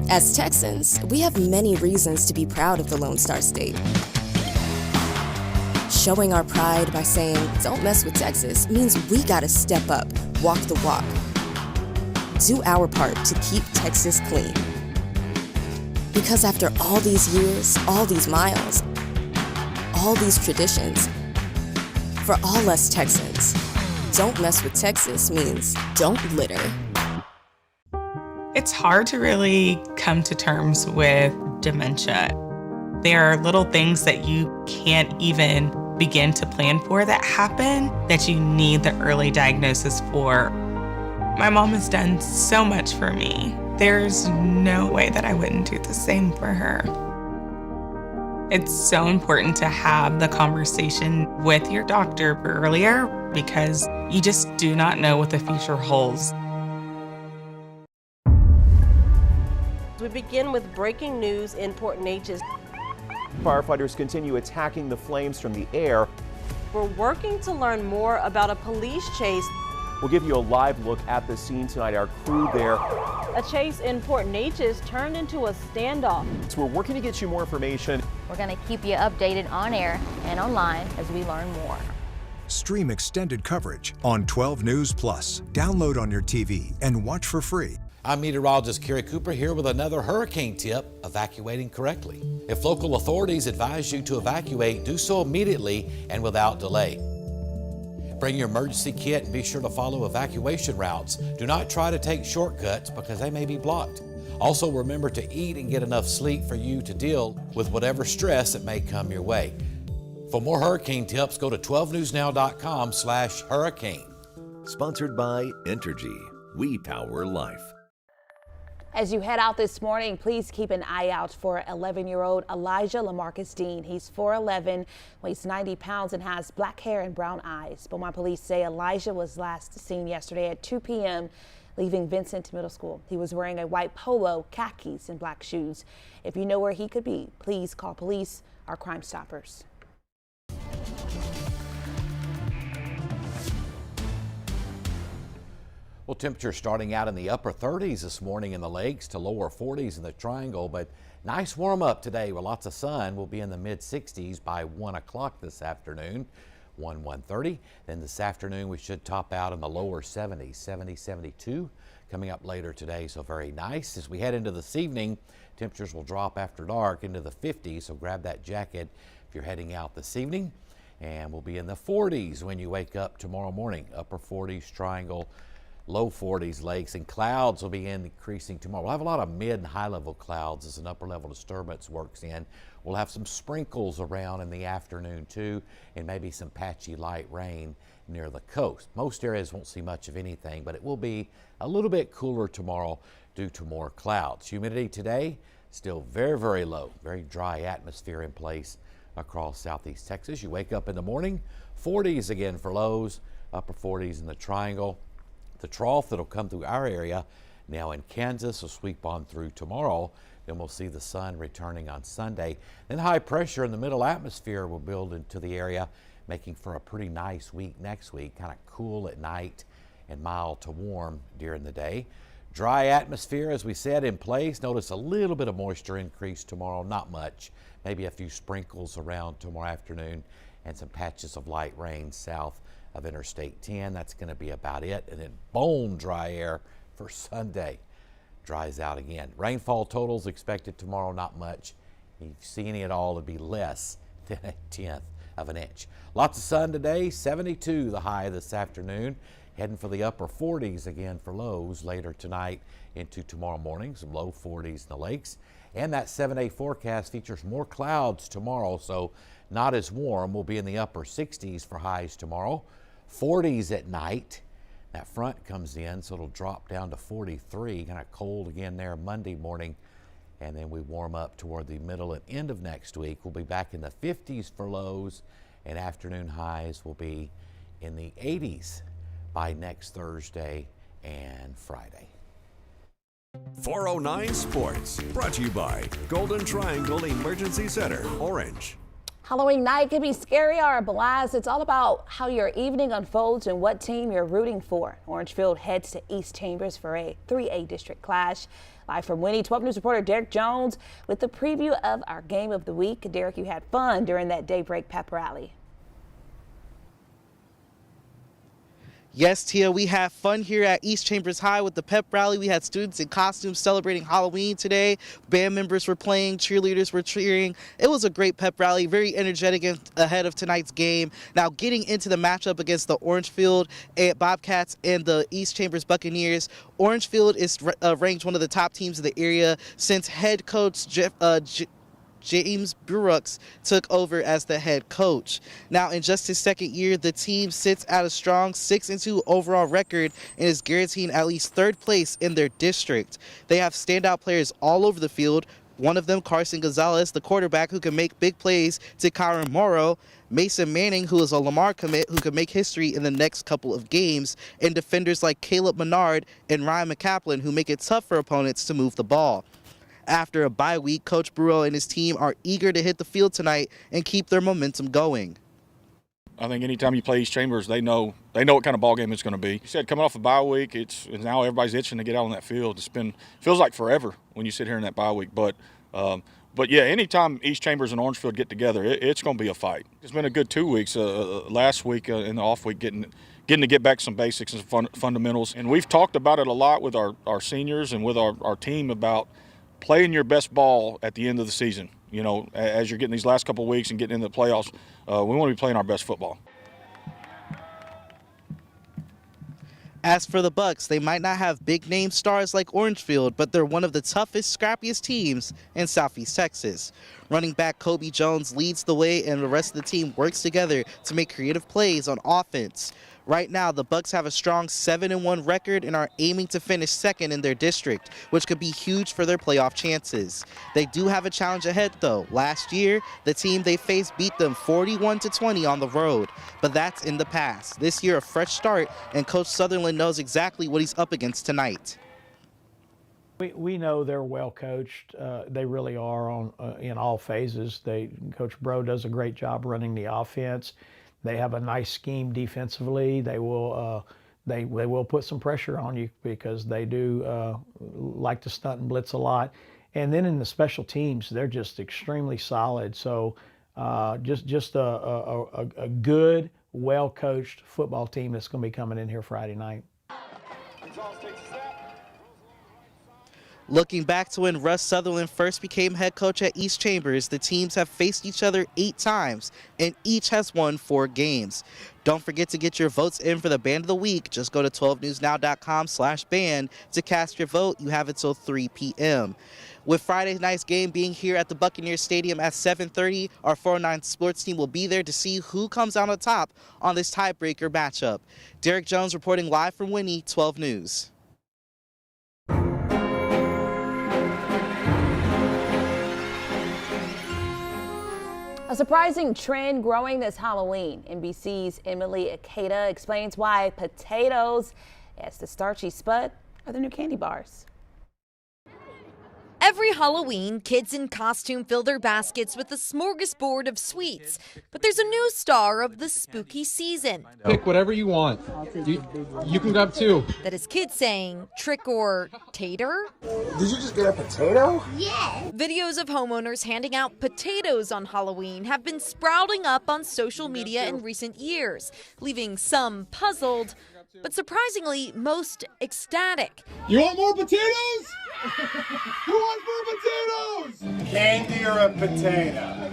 As Texans, we have many reasons to be proud of the Lone Star State. Showing our pride by saying, don't mess with Texas, means we gotta step up, walk the walk. Do our part to keep Texas clean. Because after all these years, all these miles, all these traditions, for all us Texans, don't mess with Texas means don't litter. It's hard to really come to terms with dementia. There are little things that you can't even begin to plan for that happen that you need the early diagnosis for. My mom has done so much for me. There's no way that I wouldn't do the same for her. It's so important to have the conversation with your doctor earlier because you just do not know what the future holds. We begin with breaking news in Port Neches. Firefighters continue attacking the flames from the air. We're working to learn more about a police chase. We'll give you a live look at the scene tonight. Our crew there. A chase in Port Neches turned into a standoff. So we're working to get you more information. We're going to keep you updated on air and online as we learn more. Stream extended coverage on 12 News Plus. Download on your TV and watch for free. I'm meteorologist Kerry Cooper here with another hurricane tip, evacuating correctly. If local authorities advise you to evacuate, do so immediately and without delay. Bring your emergency kit and be sure to follow evacuation routes. Do not try to take shortcuts because they may be blocked. Also remember to eat and get enough sleep for you to deal with whatever stress that may come your way. For more hurricane tips, go to 12newsnow.com/hurricane. Sponsored by Entergy. We power life. As you head out this morning, please keep an eye out for 11-year-old Elijah LaMarcus Dean. He's 4'11", weighs 90 pounds, and has black hair and brown eyes. Beaumont police say Elijah was last seen yesterday at 2 p.m. leaving Vincent Middle School. He was wearing a white polo, khakis, and black shoes. If you know where he could be, please call police or Crime Stoppers. Well, temperatures starting out in the upper 30s this morning in the lakes to lower 40s in the triangle, but nice warm up today with lots of sun. We'll be in the mid 60s by 1 o'clock this afternoon, 1:30. Then this afternoon we should top out in the lower 70s, 70, 72 coming up later today. So very nice. As we head into this evening, temperatures will drop after dark into the 50s. So grab that jacket if you're heading out this evening. And we'll be in the 40s when you wake up tomorrow morning, upper 40s triangle. Low 40s lakes, and clouds will be increasing tomorrow. We'll have a lot of mid and high level clouds as an upper level disturbance works in. We'll have some sprinkles around in the afternoon too, and maybe some patchy light rain near the coast. Most areas won't see much of anything, but it will be a little bit cooler tomorrow due to more clouds. Humidity today still very, very low, very dry atmosphere in place across southeast Texas. You wake up in the morning, 40s again for lows, upper 40s in the triangle. The trough that'll come through our area now in Kansas will sweep on through tomorrow. Then we'll see the sun returning on Sunday. Then high pressure in the middle atmosphere will build into the area, making for a pretty nice week next week, kind of cool at night and mild to warm during the day. Dry atmosphere, as we said, in place. Notice a little bit of moisture increase tomorrow, not much. Maybe a few sprinkles around tomorrow afternoon and some patches of light rain south of Interstate 10. That's going to be about it. And then bone dry air for Sunday. dries out again. Rainfall totals expected tomorrow, not much. If you see any at all, it'd be less than 1/10 of an inch. Lots of sun today, 72 the high this afternoon. Heading for the upper 40s again for lows later tonight into tomorrow morning. Some low 40s in the lakes. And that 7-day forecast features more clouds tomorrow, so not as warm. We'll be in the upper 60s for highs tomorrow. 40s at night. That front comes in, so it'll drop down to 43. Kind of cold again there Monday morning. And then we warm up toward the middle and end of next week. We'll be back in the 50s for lows, and afternoon highs will be in the 80s by next Thursday and Friday. 409 Sports, brought to you by Golden Triangle Emergency Center, Orange. Halloween night can be scary or a blast. It's all about how your evening unfolds and what team you're rooting for. Orangefield heads to East Chambers for a 3A district clash. Live from Winnie, 12 News reporter Derek Jones with the preview of our game of the week. Derek, you had fun during that Daybreak pep rally. Yes, Tia, we have fun here at East Chambers High with the pep rally. We had students in costumes celebrating Halloween today. Band members were playing, cheerleaders were cheering. It was a great pep rally, very energetic ahead of tonight's game. Now, getting into the matchup against the Orangefield Bobcats and the East Chambers Buccaneers, Orangefield is ranked one of the top teams in the area since head coach James Brooks took over as the head coach. Now, in just his second year, the team sits at a strong 6-2 overall record and is guaranteeing at least third place in their district. They have standout players all over the field. One of them, Carson Gonzalez, the quarterback who can make big plays to Kyron Morrow, Mason Manning, who is a Lamar commit who could make history in the next couple of games, and defenders like Caleb Menard and Ryan McCaplin, who make it tough for opponents to move the ball. After a bye week, Coach Burrow and his team are eager to hit the field tonight and keep their momentum going. I think anytime you play East Chambers, they know what kind of ball game it's going to be. You said coming off a bye week, it's now everybody's itching to get out on that field. Feels like forever when you sit here in that bye week, but yeah, anytime East Chambers and Orangefield get together, it's going to be a fight. It's been a good 2 weeks. Last week in the off week, getting to get back some basics and fundamentals, and we've talked about it a lot with our seniors and with our team about playing your best ball at the end of the season. You know, as you're getting these last couple of weeks and getting into the playoffs, we want to be playing our best football. As for the Bucks, they might not have big-name stars like Orangefield, but they're one of the toughest, scrappiest teams in Southeast Texas. Running back Kobe Jones leads the way, and the rest of the team works together to make creative plays on offense. Right now, the Bucks have a strong 7-1 record and are aiming to finish second in their district, which could be huge for their playoff chances. They do have a challenge ahead, though. Last year, the team they faced beat them 41-20 on the road, but that's in the past. This year, a fresh start, and Coach Sutherland knows exactly what he's up against tonight. We know they're well coached. They really are in all phases. Coach Bro does a great job running the offense. They have a nice scheme defensively. They will put some pressure on you because they do like to stunt and blitz a lot. And then in the special teams, they're just extremely solid. So just a good, well-coached football team that's going to be coming in here Friday night. Looking back to when Russ Sutherland first became head coach at East Chambers, the teams have faced each other 8 times, and each has won 4 games. Don't forget to get your votes in for the Band of the Week. Just go to 12newsnow.com/band to cast your vote. You have until 3 p.m. With Friday night's game being here at the Buccaneers Stadium at 7:30, our 409 sports team will be there to see who comes out on top on this tiebreaker matchup. Derek Jones reporting live from Winnie, 12 News. A surprising trend growing this Halloween. NBC's Emily Akeda explains why potatoes, as the starchy spud, are the new candy bars. Every Halloween, kids in costume fill their baskets with a smorgasbord of sweets. But there's a new star of the spooky season. Pick whatever you want. You can grab 2. That is kids saying trick or tater. Did you just get a potato? Yeah. Videos of homeowners handing out potatoes on Halloween have been sprouting up on social media in recent years, leaving some puzzled, but surprisingly, most ecstatic. You want more potatoes? Who wants more potatoes? Candy or a potato?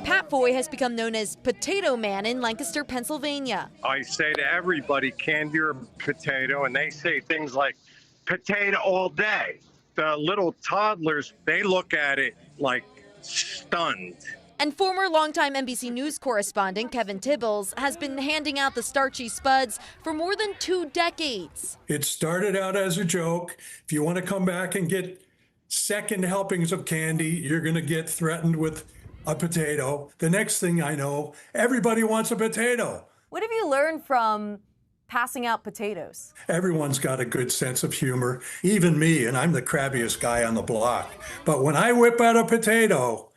Pat Foy has become known as Potato Man in Lancaster, Pennsylvania. I say to everybody, candy or potato, and they say things like potato all day. The little toddlers, they look at it like stunned. And former longtime NBC News correspondent Kevin Tibbles has been handing out the starchy spuds for more than 2 decades. It started out as a joke. If you want to come back and get second helpings of candy, you're going to get threatened with a potato. The next thing I know, everybody wants a potato. What have you learned from passing out potatoes? Everyone's got a good sense of humor, even me, and I'm the crabbiest guy on the block. But when I whip out a potato,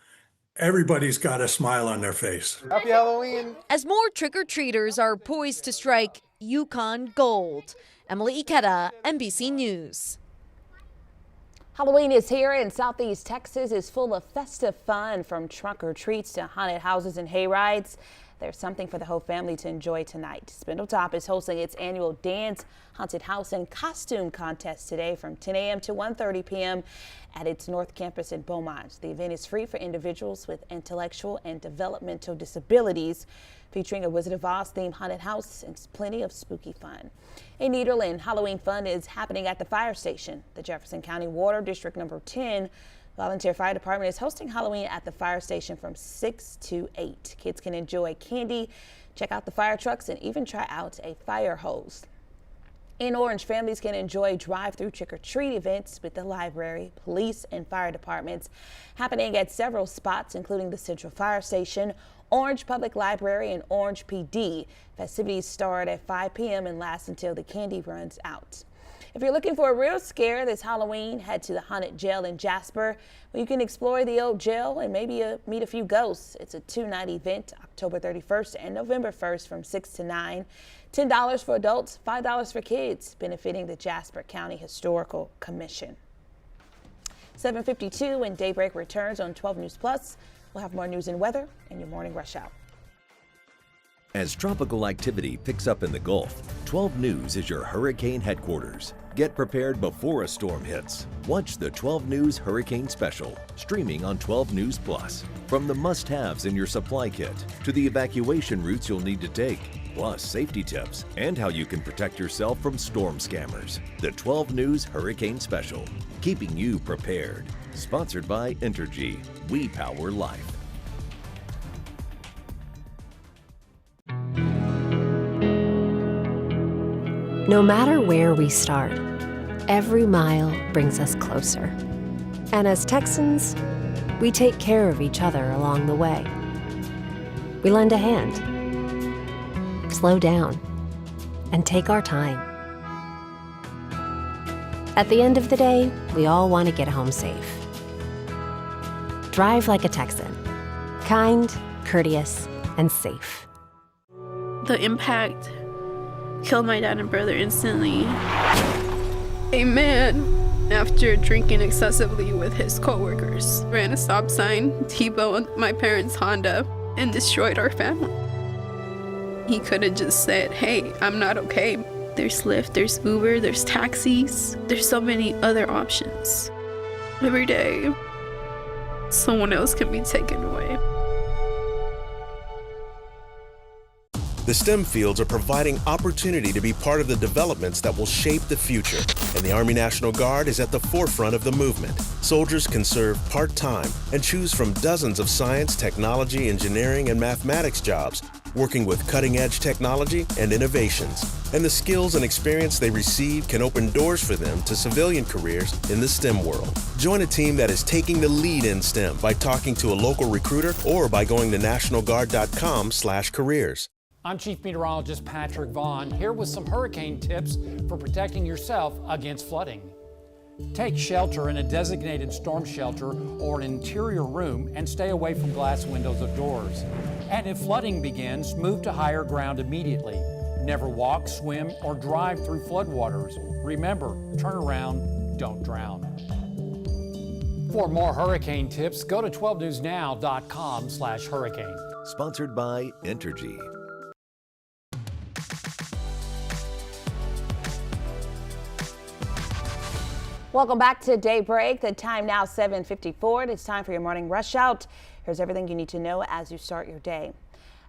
everybody's got a smile on their face. Happy Halloween. As more trick-or-treaters are poised to strike Yukon gold. Emily Ikeda, NBC News. Halloween is here, and Southeast Texas is full of festive fun, from trunk-or-treats to haunted houses and hayrides. There's something for the whole family to enjoy tonight. Spindletop is hosting its annual Dance, Haunted House, and Costume Contest today from 10 a.m. to 1:30 p.m. at its North Campus in Beaumont. The event is free for individuals with intellectual and developmental disabilities, featuring a Wizard of Oz themed haunted house and plenty of spooky fun. In Nederland, Halloween fun is happening at the fire station. The Jefferson County Water District number 10 Volunteer Fire Department is hosting Halloween at the fire station from 6 to 8. Kids can enjoy candy, check out the fire trucks, and even try out a fire hose. In Orange, families can enjoy drive-through trick-or-treat events with the library, police, and fire departments happening at several spots, including the Central Fire Station, Orange Public Library, and Orange PD. Festivities start at 5 p.m. and last until the candy runs out. If you're looking for a real scare this Halloween, head to the Haunted Jail in Jasper, where you can explore the old jail and maybe meet a few ghosts. It's a 2-night event, October 31st and November 1st from 6 to 9. $10 for adults, $5 for kids, benefiting the Jasper County Historical Commission. 7:52 when Daybreak returns on 12 News Plus. We'll have more news and weather in your morning rush hour. As tropical activity picks up in the Gulf, 12 News is your hurricane headquarters. Get prepared before a storm hits. Watch the 12 News Hurricane Special, streaming on 12 News Plus. From the must-haves in your supply kit to the evacuation routes you'll need to take, plus safety tips and how you can protect yourself from storm scammers. The 12 News Hurricane Special, keeping you prepared. Sponsored by Entergy. We power life. No matter where we start, every mile brings us closer. And as Texans, we take care of each other along the way. We lend a hand, slow down, and take our time. At the end of the day, we all want to get home safe. Drive like a Texan. Kind, courteous, and safe. The impact killed my dad and brother instantly. A man, after drinking excessively with his coworkers, ran a stop sign, T-boned my parents' Honda, and destroyed our family. He could have just said, hey, I'm not okay. There's Lyft, there's Uber, there's taxis. There's so many other options. Every day, someone else can be taken away. The STEM fields are providing opportunity to be part of the developments that will shape the future, and the Army National Guard is at the forefront of the movement. Soldiers can serve part-time and choose from dozens of science, technology, engineering, and mathematics jobs, working with cutting-edge technology and innovations. And the skills and experience they receive can open doors for them to civilian careers in the STEM world. Join a team that is taking the lead in STEM by talking to a local recruiter or by going to nationalguard.com/careers. I'm Chief Meteorologist Patrick Vaughn, here with some hurricane tips for protecting yourself against flooding. Take shelter in a designated storm shelter or an interior room and stay away from glass windows of doors. And if flooding begins, move to higher ground immediately. Never walk, swim, or drive through floodwaters. Remember, turn around, don't drown. For more hurricane tips, go to 12newsnow.com/hurricane. Sponsored by Entergy. Welcome back to Daybreak. The time now 7:54. It's time for your morning rush out. Here's everything you need to know as you start your day.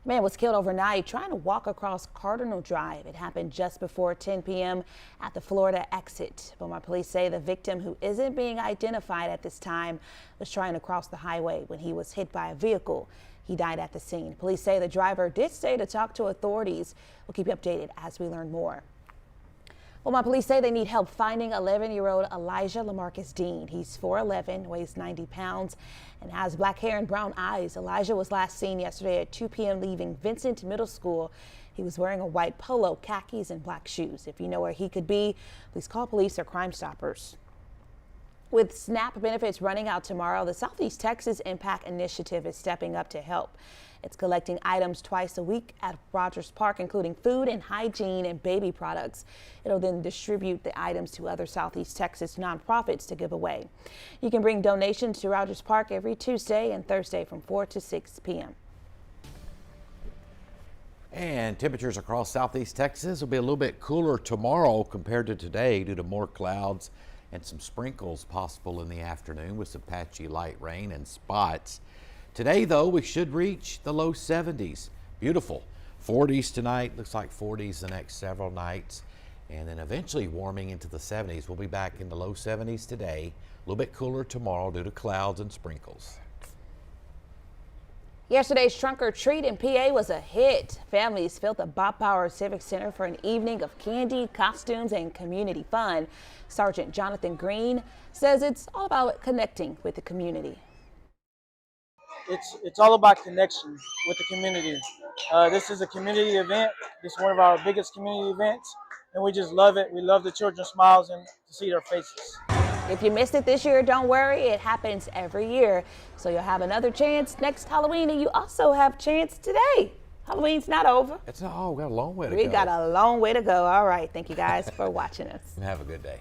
A man was killed overnight trying to walk across Cardinal Drive. It happened just before 10 p.m. at the Florida exit. Beaumont police say the victim, who isn't being identified at this time, was trying to cross the highway when he was hit by a vehicle. He died at the scene. Police say the driver did stay to talk to authorities. We'll keep you updated as we learn more. Well, police say they need help finding 11-year-old Elijah Lamarcus Dean. He's 4'11", weighs 90 pounds, and has black hair and brown eyes. Elijah was last seen yesterday at 2 p.m. leaving Vincent Middle School. He was wearing a white polo, khakis, and black shoes. If you know where he could be, please call police or Crime Stoppers. With SNAP benefits running out tomorrow, the Southeast Texas Impact Initiative is stepping up to help. It's collecting items twice a week at Rogers Park, including food and hygiene and baby products. It'll then distribute the items to other Southeast Texas nonprofits to give away. You can bring donations to Rogers Park every Tuesday and Thursday from 4 to 6 p.m. And temperatures across Southeast Texas will be a little bit cooler tomorrow compared to today due to more clouds and some sprinkles possible in the afternoon with some patchy light rain and spots. Today, though, we should reach the low 70s. Beautiful. 40s tonight, looks like 40s the next several nights, and then eventually warming into the 70s. We'll be back in the low 70s today, a little bit cooler tomorrow due to clouds and sprinkles. Yesterday's Trunk or Treat in PA was a hit. Families filled the Bob Power Civic Center for an evening of candy, costumes, and community fun. Sergeant Jonathan Green says it's all about connecting with the community. It's all about connection with the community. This is a community event. This is one of our biggest community events, and we just love it. We love the children's smiles and to see their faces. If you missed it this year, don't worry. It happens every year. So you'll have another chance next Halloween, and you also have a chance today. Halloween's not over. It's not. Oh, we got a long way to go. We got a long way to go. All right. Thank you guys for watching us. And have a good day.